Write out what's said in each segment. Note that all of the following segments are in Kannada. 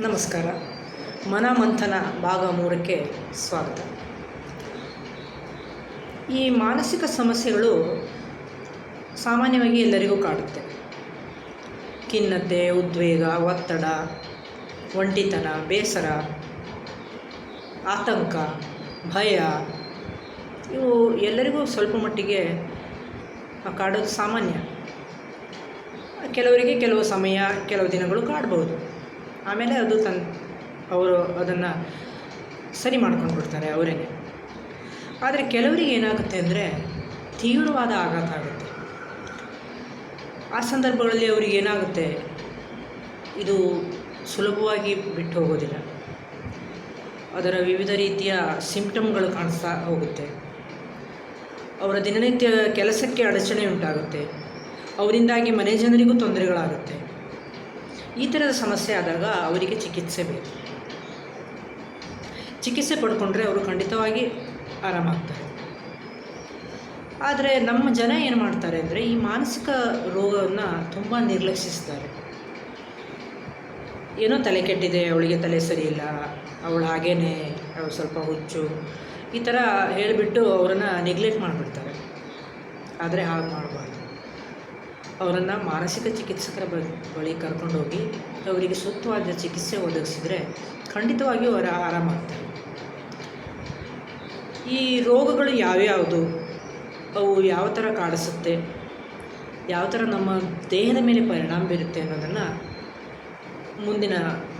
ನಮಸ್ಕಾರ. ಮನಮಂಥನ ಭಾಗ 3ಕ್ಕೆ ಸ್ವಾಗತ. ಈ ಮಾನಸಿಕ ಸಮಸ್ಯೆಗಳು ಸಾಮಾನ್ಯವಾಗಿ ಎಲ್ಲರಿಗೂ ಕಾಡುತ್ತೆ. ಖಿನ್ನತೆ, ಉದ್ವೇಗ, ಒತ್ತಡ, ಒಂಟಿತನ, ಬೇಸರ, ಆತಂಕ, ಭಯ ಇವು ಎಲ್ಲರಿಗೂ ಸ್ವಲ್ಪ ಮಟ್ಟಿಗೆ ಕಾಡೋದು ಸಾಮಾನ್ಯ. ಕೆಲವರಿಗೆ ಕೆಲವು ಸಮಯ, ಕೆಲವು ದಿನಗಳು ಕಾಡ್ಬೋದು. ಆಮೇಲೆ ಅದು ಅವರು ಅದನ್ನು ಸರಿ ಮಾಡ್ಕೊಂಡು ಬಿಡ್ತಾರೆ ಅವರೇ. ಆದರೆ ಕೆಲವರಿಗೆ ಏನಾಗುತ್ತೆ ಅಂದರೆ ತೀವ್ರವಾದ ಆಘಾತ ಆಗುತ್ತೆ. ಆ ಸಂದರ್ಭಗಳಲ್ಲಿ ಅವರಿಗೆ ಏನಾಗುತ್ತೆ, ಇದು ಸುಲಭವಾಗಿ ಬಿಟ್ಟು ಹೋಗೋದಿಲ್ಲ. ಅದರ ವಿವಿಧ ರೀತಿಯ ಸಿಂಪ್ಟಮ್ಗಳು ಕಾಣಿಸ್ತಾ ಹೋಗುತ್ತೆ. ಅವರ ದಿನನಿತ್ಯ ಕೆಲಸಕ್ಕೆ ಅಡಚಣೆ ಉಂಟಾಗುತ್ತೆ. ಅವರಿಂದಾಗಿ ಮನೆ ಜನರಿಗೂ ತೊಂದರೆಗಳಾಗುತ್ತೆ. ಈ ಥರದ ಸಮಸ್ಯೆ ಆದಾಗ ಅವರಿಗೆ ಚಿಕಿತ್ಸೆ ಬೇಕು. ಚಿಕಿತ್ಸೆ ಪಡ್ಕೊಂಡ್ರೆ ಅವರು ಖಂಡಿತವಾಗಿ ಆರಾಮಾಗ್ತಾರೆ. ಆದರೆ ನಮ್ಮ ಜನ ಏನು ಮಾಡ್ತಾರೆ ಅಂದರೆ ಈ ಮಾನಸಿಕ ರೋಗವನ್ನು ತುಂಬ ನಿರ್ಲಕ್ಷಿಸ್ತಾರೆ. ಏನೋ ತಲೆ ಕೆಟ್ಟಿದೆ, ಅವಳಿಗೆ ತಲೆ ಸರಿ ಇಲ್ಲ, ಅವಳು ಹಾಗೇನೆ, ಅವಳು ಸ್ವಲ್ಪ ಹುಚ್ಚು, ಈ ಥರ ಹೇಳಿಬಿಟ್ಟು ಅವರನ್ನು ನೆಗ್ಲೆಕ್ಟ್ ಮಾಡಿಬಿಡ್ತಾರೆ. ಆದರೆ ಹಾಗೆ ಮಾಡಬಾರ್ದು. ಅವರನ್ನು ಮಾನಸಿಕ ಚಿಕಿತ್ಸಕರ ಬಳಿ ಕರ್ಕೊಂಡೋಗಿ ಅವರಿಗೆ ಸೂಕ್ತವಾದ ಚಿಕಿತ್ಸೆ ಒದಗಿಸಿದರೆ ಖಂಡಿತವಾಗಿಯೂ ಅವರು ಆರಾಮಾಗ್ತಾರೆ. ಈ ರೋಗಗಳು ಯಾವ್ಯಾವುದು, ಅವು ಯಾವ ಥರ ಕಾಡಿಸುತ್ತೆ, ಯಾವ ಥರ ನಮ್ಮ ದೇಹದ ಮೇಲೆ ಪರಿಣಾಮ ಬೀರುತ್ತೆ ಅನ್ನೋದನ್ನು ಮುಂದಿನ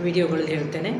ವಿಡಿಯೋಗಳಲ್ಲಿ ಹೇಳ್ತೇನೆ.